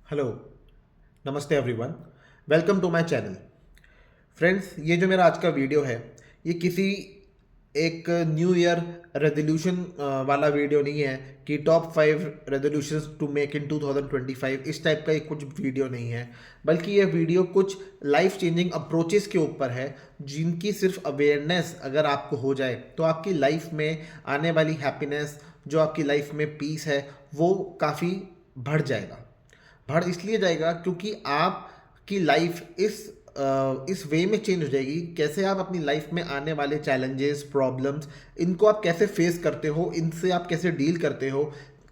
Hello, नमस्ते everyone. Welcome to my channel. Friends, ये जो मेरा आज का वीडियो है, ये किसी एक न्यू ईयर रेजोल्यूशन वाला वीडियो नहीं है कि top 5 resolutions to make in 2025। इस टाइप का एक कुछ वीडियो नहीं है, बल्कि ये वीडियो कुछ लाइफ चेंजिंग अप्रोचेस के ऊपर है, जिनकी सिर्फ अवेयरनेस अगर आपको हो जाए तो आपकी लाइफ में आने वाली हैप्पीनेस, जो आपकी लाइफ में पीस है, वो काफ़ी बढ़ जाएगा। बढ़ इसलिए जाएगा क्योंकि आपकी लाइफ इस वे में चेंज हो जाएगी। कैसे आप अपनी लाइफ में आने वाले चैलेंजेस, प्रॉब्लम्स, इनको आप कैसे फेस करते हो, इनसे आप कैसे डील करते हो,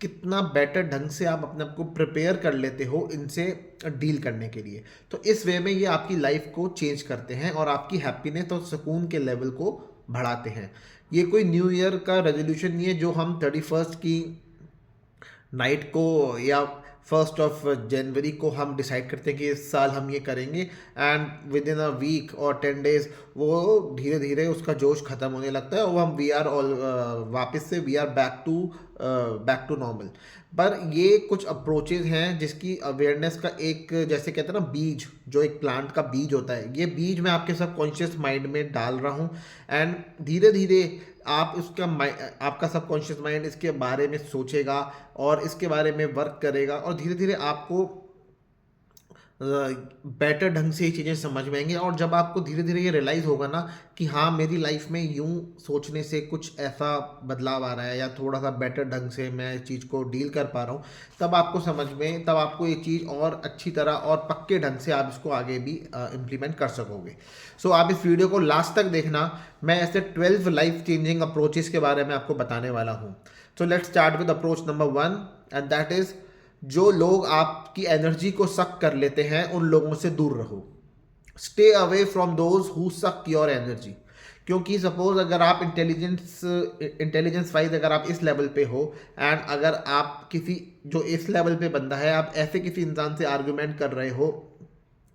कितना बेटर ढंग से आप अपने आप को प्रिपेयर कर लेते हो इनसे डील करने के लिए। तो इस वे में ये आपकी लाइफ को चेंज करते हैं और आपकी हैप्पीनेस और सुकून के लेवल को बढ़ाते हैं। ये कोई न्यू ईयर का रेजोल्यूशन नहीं है जो हम 31st की नाइट को या 1 जनवरी को हम डिसाइड करते हैं कि इस साल हम ये करेंगे, and within a week और 10 डेज वो धीरे धीरे उसका जोश खत्म होने लगता है और हम वी आर ऑल वापस से we are back to normal. पर ये कुछ अप्रोचेज हैं जिसकी अवेयरनेस का एक, जैसे कहते हैं ना, बीज, जो एक प्लांट का बीज होता है, ये बीज मैं आपके सबकॉन्शियस माइंड में डाल रहा हूँ। एंड धीरे धीरे आप उसका आपका सबकॉन्शियस माइंड इसके बारे में सोचेगा और इसके बारे में वर्क करेगा और धीरे धीरे आपको बेटर ढंग से ये चीज़ें समझ में आएंगी। और जब आपको धीरे धीरे ये रियलाइज़ होगा ना कि हाँ, मेरी लाइफ में यूं सोचने से कुछ ऐसा बदलाव आ रहा है या थोड़ा सा बेटर ढंग से मैं इस चीज़ को डील कर पा रहा हूँ, तब आपको समझ में, तब आपको ये चीज़ और अच्छी तरह और पक्के ढंग से आप इसको आगे भी इम्प्लीमेंट कर सकोगे। सो आप इस वीडियो को लास्ट तक देखना। मैं ऐसे 12 लाइफ चेंजिंग अप्रोचेस के बारे में आपको बताने वाला हूँ। So let's start with approach number 1, and that is, जो लोग आपकी एनर्जी को सक कर लेते हैं उन लोगों से दूर रहो। Stay away from those who सक योर एनर्जी। क्योंकि सपोज अगर आप इंटेलिजेंस वाइज अगर आप इस लेवल पे हो, एंड अगर आप किसी, जो इस लेवल पे बंदा है, आप ऐसे किसी इंसान से आर्गूमेंट कर रहे हो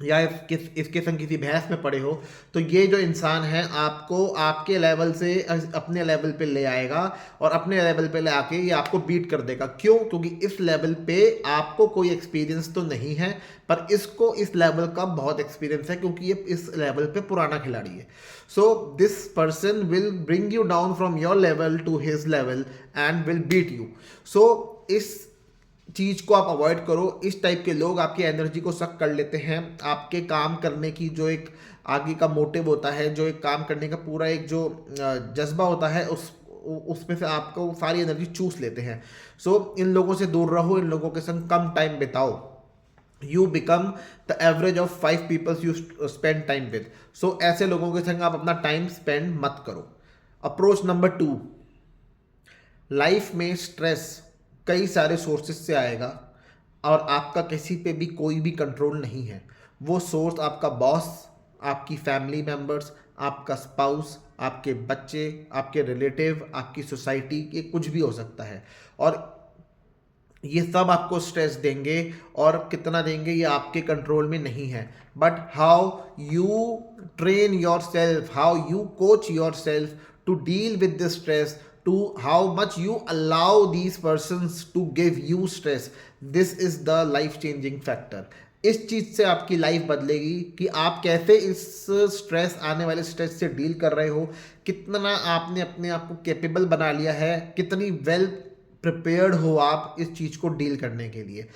या इसके संग किसी बहस में पड़े हो, तो ये जो इंसान है आपको आपके लेवल से अपने लेवल पे ले आएगा और अपने लेवल पे ले आके ये आपको बीट कर देगा। क्यों? क्योंकि इस लेवल पे आपको कोई एक्सपीरियंस तो नहीं है, पर इसको इस लेवल का बहुत एक्सपीरियंस है क्योंकि ये इस लेवल पे पुराना खिलाड़ी है। So this person will bring you down from your level to his level and will beat you. So इस चीज़ को आप अवॉइड करो। इस टाइप के लोग आपकी एनर्जी को सक कर लेते हैं। आपके काम करने की जो एक आगे का मोटिव होता है, जो एक काम करने का पूरा एक जो जज्बा होता है, उसमें से आपको सारी एनर्जी चूस लेते हैं। सो इन लोगों से दूर रहो, इन लोगों के संग कम टाइम बिताओ। You become the average of 5 peoples you spend time with. So ऐसे लोगों के संग आप अपना टाइम स्पेंड मत करो। अप्रोच नंबर 2, लाइफ में स्ट्रेस कई सारे सोर्सेस से आएगा और आपका किसी पे भी कोई भी कंट्रोल नहीं है। वो सोर्स आपका बॉस, आपकी फैमिली मेम्बर्स, आपका स्पाउस, आपके बच्चे, आपके रिलेटिव, आपकी सोसाइटी, ये कुछ भी हो सकता है। और ये सब आपको स्ट्रेस देंगे, और कितना देंगे ये आपके कंट्रोल में नहीं है। But how you train yourself, how you coach yourself to deal with this stress, to how much you allow these persons to give you stress, this is the life changing factor। इस चीज से आपकी life बदलेगी कि आप कैसे इस stress, आने वाले स्ट्रेस से डील कर रहे हो, कितना आपने अपने आप को कैपेबल बना लिया है, कितनी वेल प्रिपेयर्ड हो आप इस चीज को डील करने के लिए।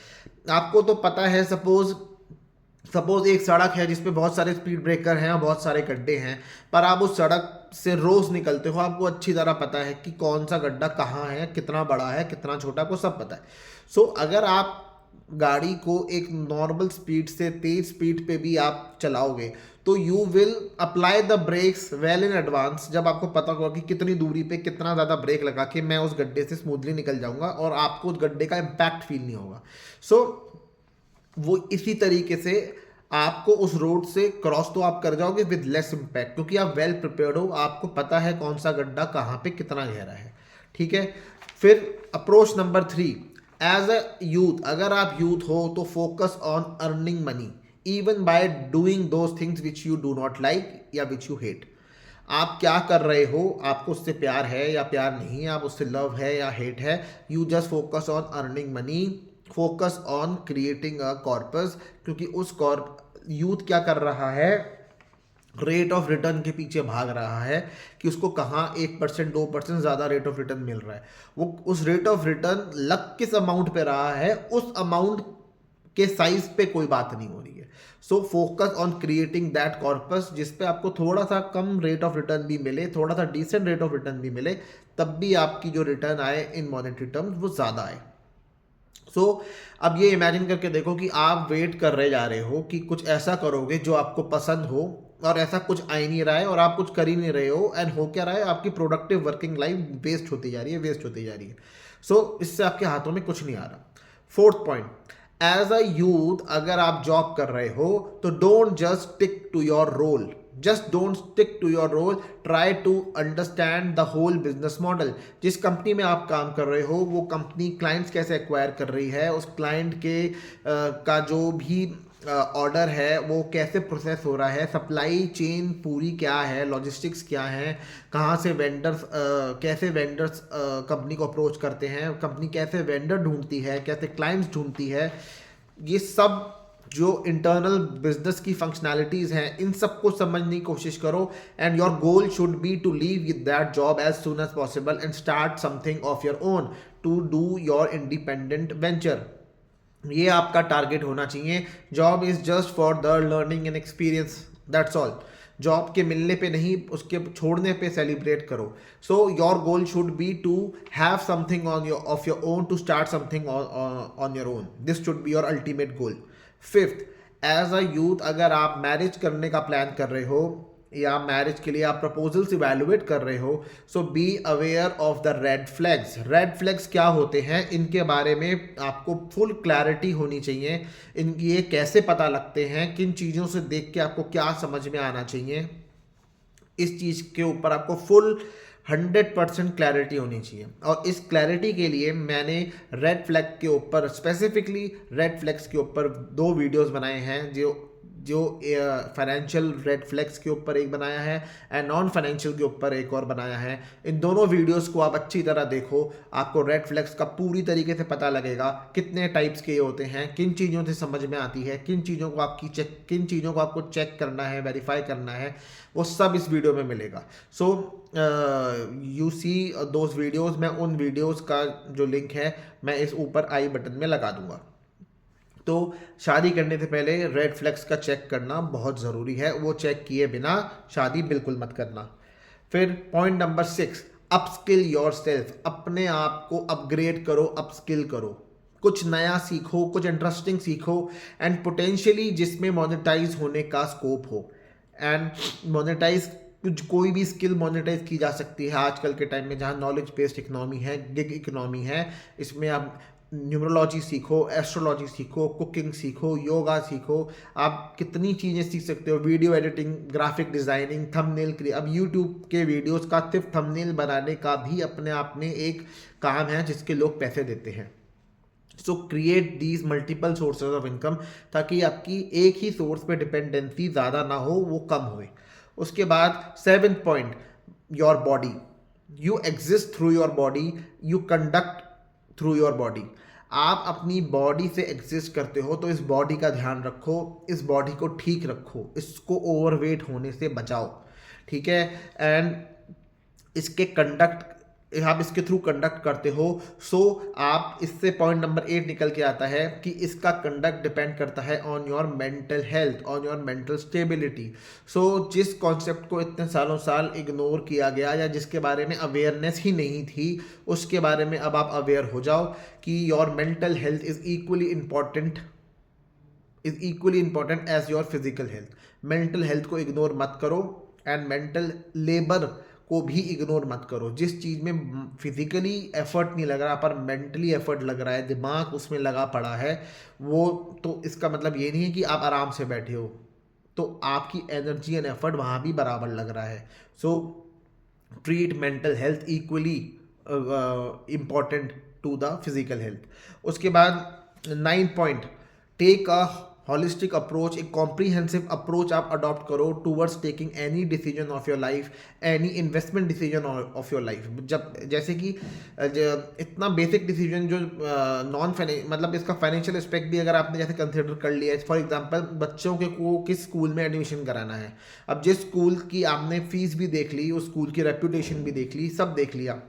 आपको तो पता है, सपोज एक सड़क है जिसपे बहुत सारे स्पीड ब्रेकर हैं और बहुत सारे गड्ढे हैं, पर आप उस सड़क से रोज निकलते हो, आपको अच्छी तरह पता है कि कौन सा गड्ढा कहाँ है, कितना बड़ा है, कितना छोटा, आपको सब पता है। सो अगर आप गाड़ी को एक नॉर्मल स्पीड से तेज स्पीड पे भी आप चलाओगे, तो you will apply the brakes well in advance. जब आपको पता होगा कि कितनी दूरी पे कितना ज़्यादा ब्रेक लगा के मैं उस गड्ढे से स्मूथली निकल जाऊंगा और आपको उस गड्ढे का इम्पैक्ट फील नहीं होगा। सो वो इसी तरीके से आपको उस रोड से क्रॉस तो आप कर जाओगे विद लेस इम्पैक्ट, क्योंकि आप वेल प्रिपेयर्ड हो, आपको पता है कौन सा गड्ढा कहाँ पे कितना गहरा है। ठीक है। फिर approach number 3, as a youth, अगर आप यूथ हो तो focus on earning money even by doing those things which you do not like या विच यू हेट। आप क्या कर रहे हो, आपको उससे प्यार है या प्यार नहीं है, आप उससे लव है या हेट है, you just focus on earning money focus on creating a corpus, क्योंकि उस यूथ क्या कर रहा है, रेट ऑफ रिटर्न के पीछे भाग रहा है कि उसको कहाँ 1% 2% ज़्यादा रेट ऑफ रिटर्न मिल रहा है। वो उस रेट ऑफ रिटर्न लग किस अमाउंट पे रहा है, उस अमाउंट के साइज पे कोई बात नहीं हो रही है। So focus on creating that corpus जिस पे आपको थोड़ा सा कम रेट ऑफ रिटर्न भी मिले, थोड़ा सा डिसेंट रेट ऑफ रिटर्न भी मिले, तब भी आपकी जो रिटर्न आए इन मॉनेटरी टर्म्स वो ज़्यादा आए। अब ये इमेजिन करके देखो कि आप वेट कर रहे जा रहे हो कि कुछ ऐसा करोगे जो आपको पसंद हो, और ऐसा कुछ आ ही नहीं रहा है और आप कुछ कर ही नहीं रहे हो, एंड हो क्या रहा है, आपकी प्रोडक्टिव वर्किंग लाइफ वेस्ट होती जा रही है, वेस्ट होती जा रही है। इससे आपके हाथों में कुछ नहीं आ रहा। Fourth point, as a youth अगर आप जॉब कर रहे हो तो don't just stick to your role, just don't stick to your role, try to understand the whole business model. जिस कंपनी में आप काम कर रहे हो वो कंपनी क्लाइंट्स कैसे एक्वायर कर रही है, उस क्लाइंट के का जो भी ऑर्डर है वो कैसे प्रोसेस हो रहा है, सप्लाई चेन पूरी क्या है, लॉजिस्टिक्स क्या है, कहाँ से वेंडर्स कैसे वेंडर्स कंपनी को अप्रोच करते हैं, कंपनी कैसे वेंडर ढूंढती है, कैसे क्लाइंट्स ढूंढती है, ये सब जो इंटरनल बिजनेस की फंक्शनैलिटीज़ हैं इन सबको समझने की कोशिश करो। And your goal should be to leave with that job as soon as possible and start something of your own to do your independent venture. ये आपका टारगेट होना चाहिए। Job is just for the learning and experience, that's all. Job के मिलने पे नहीं, उसके छोड़ने पे सेलिब्रेट करो। So your goal should be to have something on your of your own, to start something on your own, this should be your ultimate goal. Fifth, as a youth अगर आप मैरिज करने का plan कर रहे हो या marriage के लिए आप प्रपोजल्स इवैल्यूएट कर रहे हो, so be aware of the red flags. Red flags क्या होते हैं इनके बारे में आपको फुल क्लैरिटी होनी चाहिए। ये कैसे पता लगते हैं, किन चीज़ों से देख के आपको क्या समझ में आना चाहिए, इस चीज़ के ऊपर आपको फुल 100% क्लैरिटी होनी चाहिए। और इस क्लैरिटी के लिए मैंने रेड फ्लैग के ऊपर, स्पेसिफिकली रेड फ्लैग्स के ऊपर 2 वीडियोस बनाए हैं। जो फाइनेंशियल रेड फ्लैग्स के ऊपर एक बनाया है एंड नॉन फाइनेंशियल के ऊपर एक और बनाया है। इन दोनों वीडियोस को आप अच्छी तरह देखो, आपको रेड फ्लैग्स का पूरी तरीके से पता लगेगा कितने टाइप्स के होते हैं, किन चीज़ों से समझ में आती है, किन चीज़ों को आपको चेक करना है, वेरीफाई करना है, वो सब इस वीडियो में मिलेगा। You see those videos. मैं उन वीडियोज़ का जो लिंक है मैं इस ऊपर आई बटन में लगा दूंगा। तो शादी करने से पहले रेड फ्लैग्स का चेक करना बहुत ज़रूरी है, वो चेक किए बिना शादी बिल्कुल मत करना। फिर point number 6, upskill your self. अपने आप को अपग्रेड करो, अपस्किल करो, कुछ नया सीखो, कुछ इंटरेस्टिंग सीखो, एंड पोटेंशियली जिसमें मोनेटाइज होने का स्कोप हो। एंड मोनेटाइज कोई भी स्किल मोनेटाइज की जा सकती है आजकल के टाइम में, जहाँ नॉलेज बेस्ड इकोनॉमी है, गिग इकोनॉमी है। इसमें आप न्यूमरोलॉजी सीखो, एस्ट्रोलॉजी सीखो, कुकिंग सीखो, योगा सीखो, आप कितनी चीज़ें सीख सकते हो, video editing, graphic designing, thumbnail create. अब यूट्यूब के वीडियोस का सिर्फ थंबनेल बनाने का भी अपने आप में एक काम है जिसके लोग पैसे देते हैं। सो create these multiple sources of income, ताकि आपकी एक ही सोर्स पे डिपेंडेंसी ज़्यादा ना हो, वो कम होए। उसके बाद 7th point, your body. You exist through your body, you conduct through your body. आप अपनी बॉडी से एग्जिस्ट करते हो तो इस बॉडी का ध्यान रखो, इस बॉडी को ठीक रखो, इसको ओवरवेट होने से बचाओ, ठीक है। एंड इसके कंडक्ट, आप इसके थ्रू कंडक्ट करते हो। आप इससे पॉइंट नंबर 8 निकल के आता है कि इसका कंडक्ट डिपेंड करता है on your mental health, on your mental stability. जिस कॉन्सेप्ट को इतने साल इग्नोर किया गया या जिसके बारे में अवेयरनेस ही नहीं थी, उसके बारे में अब आप अवेयर हो जाओ कि your mental health is equally important as your physical health. Mental health को इग्नोर मत करो, एंड मेंटल लेबर को भी इग्नोर मत करो। जिस चीज़ में फिजिकली एफर्ट नहीं लग रहा पर मेंटली एफर्ट लग रहा है, दिमाग उसमें लगा पड़ा है, वो तो इसका मतलब ये नहीं है कि आप आराम से बैठे हो, तो आपकी एनर्जी एंड एफर्ट वहाँ भी बराबर लग रहा है। Treat mental health equally important to the physical health. उसके बाद 9th point, take a holistic approach, एक कॉम्प्रीहेंसिव अप्रोच आप अडॉप्ट करो towards taking any decision of your life, any investment decision of your life. जब जैसे कि इतना basic decision जो नॉन फाइनेंशियल, मतलब इसका फाइनेंशियल एस्पेक्ट भी अगर आपने जैसे कंसिडर कर लिया है, फॉर एग्जांपल बच्चों के को किस स्कूल में एडमिशन कराना है। अब जिस स्कूल की आपने फीस भी देख ली, उस स्कूल की रेप्यूटेशन भी देख ली, सब देख लिया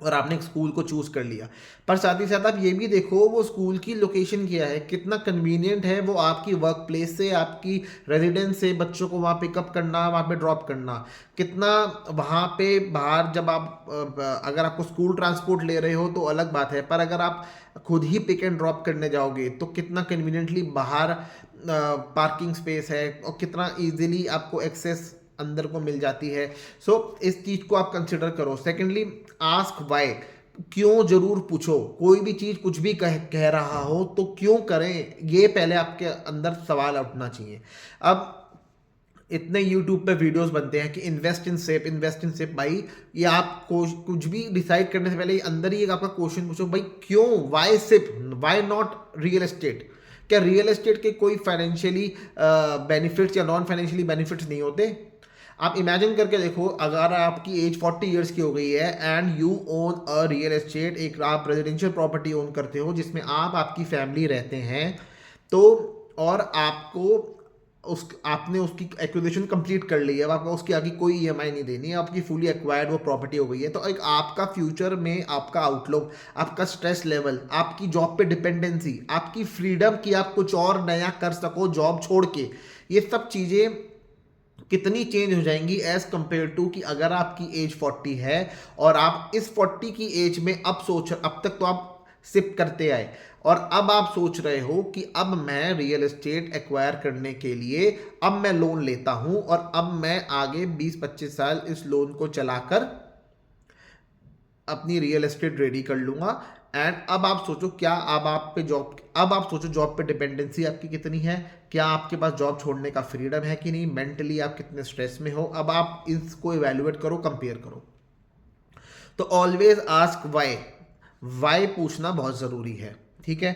और आपने एक स्कूल को चूज कर लिया, पर साथ ही साथ आप ये भी देखो वो स्कूल की लोकेशन क्या है, कितना कन्वीनियंट है वो आपकी वर्क प्लेस से, आपकी रेजिडेंस से बच्चों को वहाँ पिकअप करना, वहाँ पे ड्रॉप करना, कितना वहाँ पे बाहर जब आप अगर आपको स्कूल ट्रांसपोर्ट ले रहे हो तो अलग बात है, पर अगर आप खुद ही पिक एंड ड्रॉप करने जाओगे तो कितना कन्वीनियंटली बाहर पार्किंग स्पेस है और कितना ईजिली आपको एक्सेस अंदर को मिल जाती है। सो इस चीज को आप कंसिडर करो। सेकेंडली, आस्क वाई, क्यों जरूर पूछो। कोई भी चीज कुछ भी कह रहा हो तो क्यों करें, ये पहले आपके अंदर सवाल उठना चाहिए। अब इतने YouTube पे वीडियोस बनते हैं कि invest in safe, invest in safe. भाई ये आप कुछ भी डिसाइड करने से पहले अंदर ही एक आपका क्वेश्चन पूछो, भाई क्यों, why SIP, why not real estate. क्या रियल एस्टेट के कोई फाइनेंशियली बेनिफिट्स या नॉन फाइनेंशियली बेनिफिट्स नहीं होते? आप इमेजिन करके देखो, अगर आपकी एज 40 ईयर्स की हो गई है and you own a real estate, एक आप रेजिडेंशियल प्रॉपर्टी ओन करते हो जिसमें आप आपकी फैमिली रहते हैं, तो और आपको आपने उसकी एक्विजिशन कंप्लीट कर ली है, अब आपको उसकी आगे कोई ईएमआई नहीं देनी है, आपकी फुली एक्वायर्ड वो प्रॉपर्टी हो गई है, तो एक आपका फ्यूचर में आपका आउटलुक, आपका स्ट्रेस लेवल, आपकी जॉब पे डिपेंडेंसी, आपकी फ्रीडम कि आप कुछ और नया कर सको जॉब छोड़ के, ये सब चीज़ें कितनी चेंज हो जाएंगी एज कंपेयर टू कि अगर आपकी एज 40 है और आप इस 40 की एज में अब तक तो आप सिप करते आए और अब आप सोच रहे हो कि अब मैं रियल एस्टेट एक्वायर करने के लिए अब मैं लोन लेता हूं और अब मैं आगे 20-25 साल इस लोन को चलाकर अपनी रियल एस्टेट रेडी कर लूंगा। एंड अब आप सोचो, क्या अब आप सोचो जॉब पे डिपेंडेंसी आपकी कितनी है, क्या आपके पास जॉब छोड़ने का फ्रीडम है कि नहीं, मेंटली आप कितने स्ट्रेस में हो। अब आप इसको इवेल्युएट करो, कंपेयर करो। तो ऑलवेज आस्क वाई, वाई पूछना बहुत जरूरी है, ठीक है।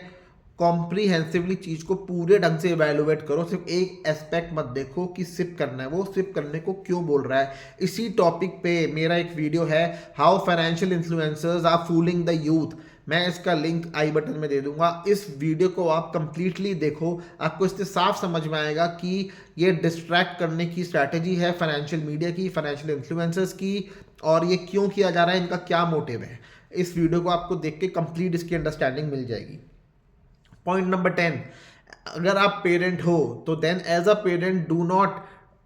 कॉम्प्रीहेंसिवली चीज को पूरे ढंग से इवेल्युएट करो, सिर्फ एक एस्पेक्ट मत देखो कि सिप करना है, वो सिप करने को क्यों बोल रहा है। इसी टॉपिक पे मेरा एक वीडियो है, how financial influencers are fooling the youth, मैं इसका लिंक आई बटन में दे दूंगा। इस वीडियो को आप कंप्लीटली देखो, आपको इससे साफ समझ में आएगा कि ये डिस्ट्रैक्ट करने की स्ट्रैटेजी है फाइनेंशियल मीडिया की, फाइनेंशियल इन्फ्लुएंसर्स की, और ये क्यों किया जा रहा है, इनका क्या मोटिव है। इस वीडियो को आपको देख के कंप्लीट इसकी अंडरस्टैंडिंग मिल जाएगी। पॉइंट नंबर 10, अगर आप पेरेंट हो तो then as a parent do not,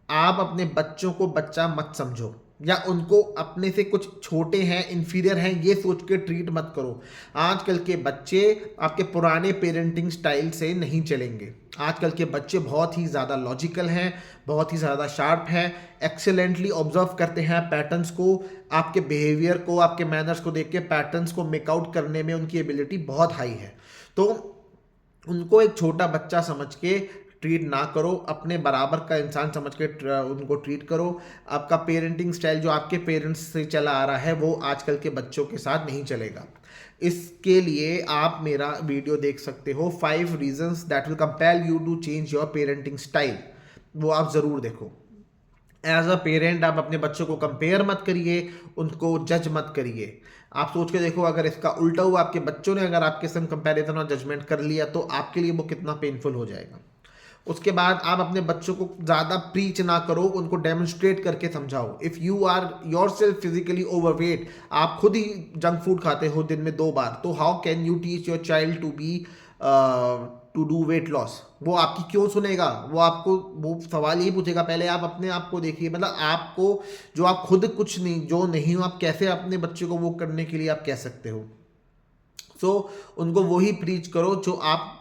आप अपने बच्चों को बच्चा मत समझो या उनको अपने से कुछ छोटे हैं, इंफीरियर हैं, ये सोच के ट्रीट मत करो। आजकल के बच्चे आपके पुराने पेरेंटिंग स्टाइल से नहीं चलेंगे। आजकल के बच्चे बहुत ही ज़्यादा लॉजिकल हैं, बहुत ही ज़्यादा शार्प हैं, एक्सेलेंटली ऑब्जर्व करते हैं पैटर्न्स को, आपके बिहेवियर को, आपके मैनर्स को देख के पैटर्न्स को मेकआउट करने में उनकी एबिलिटी बहुत हाई है। तो उनको एक छोटा बच्चा समझ के ट्रीट ना करो, अपने बराबर का इंसान समझ के उनको ट्रीट करो। आपका पेरेंटिंग स्टाइल जो आपके पेरेंट्स से चला आ रहा है वो आजकल के बच्चों के साथ नहीं चलेगा। इसके लिए आप मेरा वीडियो देख सकते हो, 5 reasons that will compel you to change your parenting style, वो आप ज़रूर देखो। एज अ पेरेंट आप अपने बच्चों को कंपेयर मत करिए, उनको जज मत करिए। आप सोच के देखो, अगर इसका उल्टा हुआ, आपके बच्चों ने अगर आपके संग कंपैरिजन और जजमेंट कर लिया तो आपके लिए वो कितना पेनफुल हो जाएगा। उसके बाद आप अपने बच्चों को ज़्यादा प्रीच ना करो, उनको डेमोन्स्ट्रेट करके समझाओ। If you are yourself physically overweight, आप खुद ही जंक फूड खाते हो दिन में 2 बार, तो how can you teach your child to do weight loss. वो आपकी क्यों सुनेगा, वो आपको वो सवाल यही पूछेगा। पहले आप अपने आप को देखिए, मतलब आपको जो आप खुद कुछ नहीं, जो नहीं हो, आप कैसे अपने बच्चे को वो करने के लिए आप कह सकते हो। सो उनको वही प्रीच करो जो आप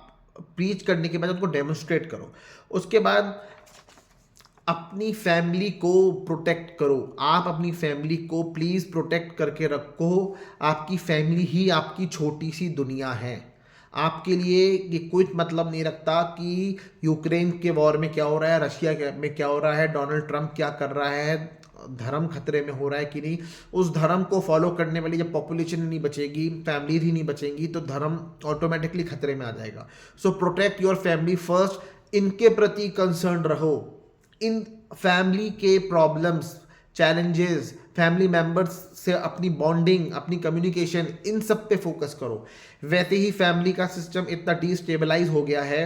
प्रीच करने के बाद उनको डेमोन्स्ट्रेट करो। उसके बाद अपनी फैमिली को प्रोटेक्ट करो, आप अपनी फैमिली को प्लीज़ प्रोटेक्ट करके रखो। आपकी फैमिली ही आपकी छोटी सी दुनिया है। आपके लिए ये कोई मतलब नहीं रखता कि यूक्रेन के वॉर में क्या हो रहा है, रशिया में क्या हो रहा है, डोनाल्ड ट्रंप क्या कर रहा है, धर्म खतरे में हो रहा है कि नहीं। उस धर्म को फॉलो करने वाली जब पॉपुलेशन नहीं बचेगी, फैमिली ही नहीं बचेंगी, तो धर्म ऑटोमेटिकली खतरे में आ जाएगा। सो प्रोटेक्ट योर फैमिली फर्स्ट इनके प्रति कंसर्न रहो, इन फैमिली के प्रॉब्लम्स, चैलेंजेस, फैमिली मेंबर्स से अपनी बॉन्डिंग, अपनी कम्युनिकेशन, इन सब पे फोकस करो। वैसे ही फैमिली का सिस्टम इतना डिस्टेबलाइज हो गया है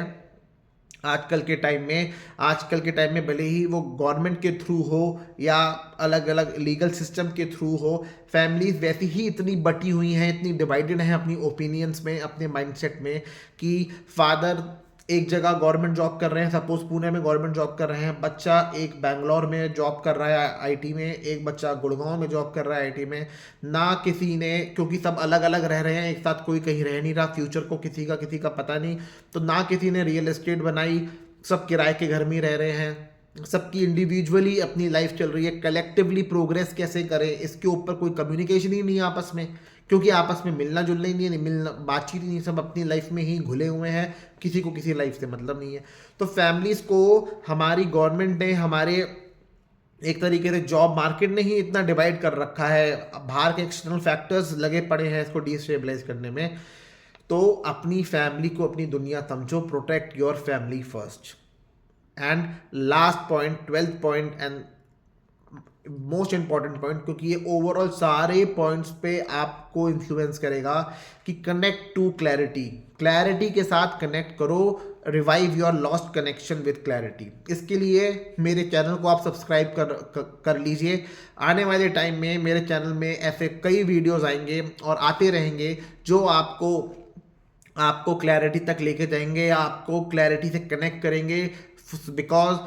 आजकल के टाइम में भले ही वो गवर्नमेंट के थ्रू हो या अलग अलग लीगल सिस्टम के थ्रू हो, फैमिलीज वैसी ही इतनी बटी हुई हैं, इतनी डिवाइडेड हैं अपनी ओपिनियंस में, अपने माइंडसेट में, कि फादर एक जगह गवर्नमेंट जॉब कर रहे हैं, सपोज पुणे में गवर्नमेंट जॉब कर रहे हैं, बच्चा एक बैंगलोर में जॉब कर रहा है आईटी में, एक बच्चा गुड़गांव में जॉब कर रहा है आईटी में। ना किसी ने, क्योंकि सब अलग अलग रह रहे हैं, एक साथ कोई कहीं रह नहीं रहा, फ्यूचर को किसी का पता नहीं, तो ना किसी ने रियल एस्टेट बनाई, सब किराए के घर में ही रह रहे हैं, सबकी इंडिविजुअली अपनी लाइफ चल रही है। कलेक्टिवली प्रोग्रेस कैसे करें, इसके ऊपर कोई कम्युनिकेशन ही नहीं है आपस में, क्योंकि आपस में मिलना जुलना ही नहीं है, मिलना बातचीत ही नहीं, सब अपनी लाइफ में ही घुले हुए हैं, किसी को किसी लाइफ से मतलब नहीं है। तो फैमिलीज को हमारी गवर्नमेंट ने, हमारे एक तरीके से जॉब मार्केट ने ही इतना डिवाइड कर रखा है, बाहर के एक्सटर्नल फैक्टर्स लगे पड़े हैं इसको डिस्टेबलाइज करने में। तो अपनी फैमिली को अपनी दुनिया समझो, protect your family first. And last point, 12th point and most important point, क्योंकि ये ओवरऑल सारे पॉइंट्स पे आपको इन्फ्लुएंस करेगा, कि कनेक्ट टू क्लैरिटी। क्लैरिटी के साथ कनेक्ट करो, revive your lost connection with clarity. इसके लिए मेरे चैनल को आप सब्सक्राइब कर लीजिए। आने वाले टाइम में मेरे चैनल में ऐसे कई वीडियोस आएंगे और आते रहेंगे, जो आपको क्लैरिटी तक लेके जाएंगे, आपको क्लैरिटी से कनेक्ट करेंगे। बिकॉज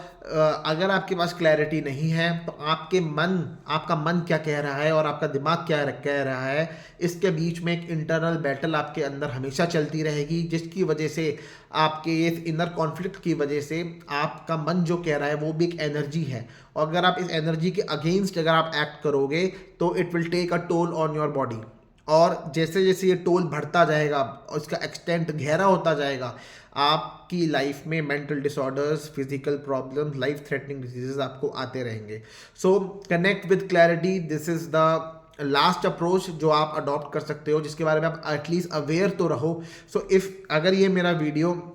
अगर आपके पास क्लैरिटी नहीं है, तो आपका मन क्या कह रहा है और आपका दिमाग क्या कह रहा है, इसके बीच में एक इंटरनल बैटल आपके अंदर हमेशा चलती रहेगी, जिसकी वजह से आपके इस इनर कॉन्फ्लिक्ट की वजह से आपका मन जो कह रहा है वो भी एक एनर्जी है, और अगर आप इस एनर्जी के अगेंस्ट अगर आप एक्ट करोगे, तो it will take a toll on your body. और जैसे जैसे ये टोल बढ़ता जाएगा, उसका एक्सटेंट गहरा होता जाएगा, आपकी लाइफ में mental disorders, physical problems, life threatening diseases आपको आते रहेंगे। सो connect with clarity, this is the last approach जो आप अडॉप्ट कर सकते हो, जिसके बारे में आप एटलीस्ट अवेयर तो रहो। सो अगर ये मेरा वीडियो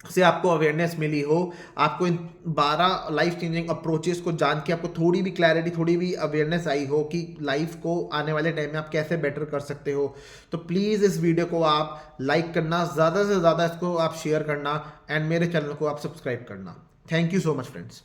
से आपको अवेयरनेस मिली हो, आपको इन 12 लाइफ चेंजिंग अप्रोचेस को जान के आपको थोड़ी भी क्लैरिटी, थोड़ी भी अवेयरनेस आई हो कि लाइफ को आने वाले टाइम में आप कैसे बेटर कर सकते हो, तो प्लीज़ इस वीडियो को आप लाइक करना, ज़्यादा से ज़्यादा इसको आप शेयर करना, एंड मेरे चैनल को आप सब्सक्राइब करना। Thank you so much friends.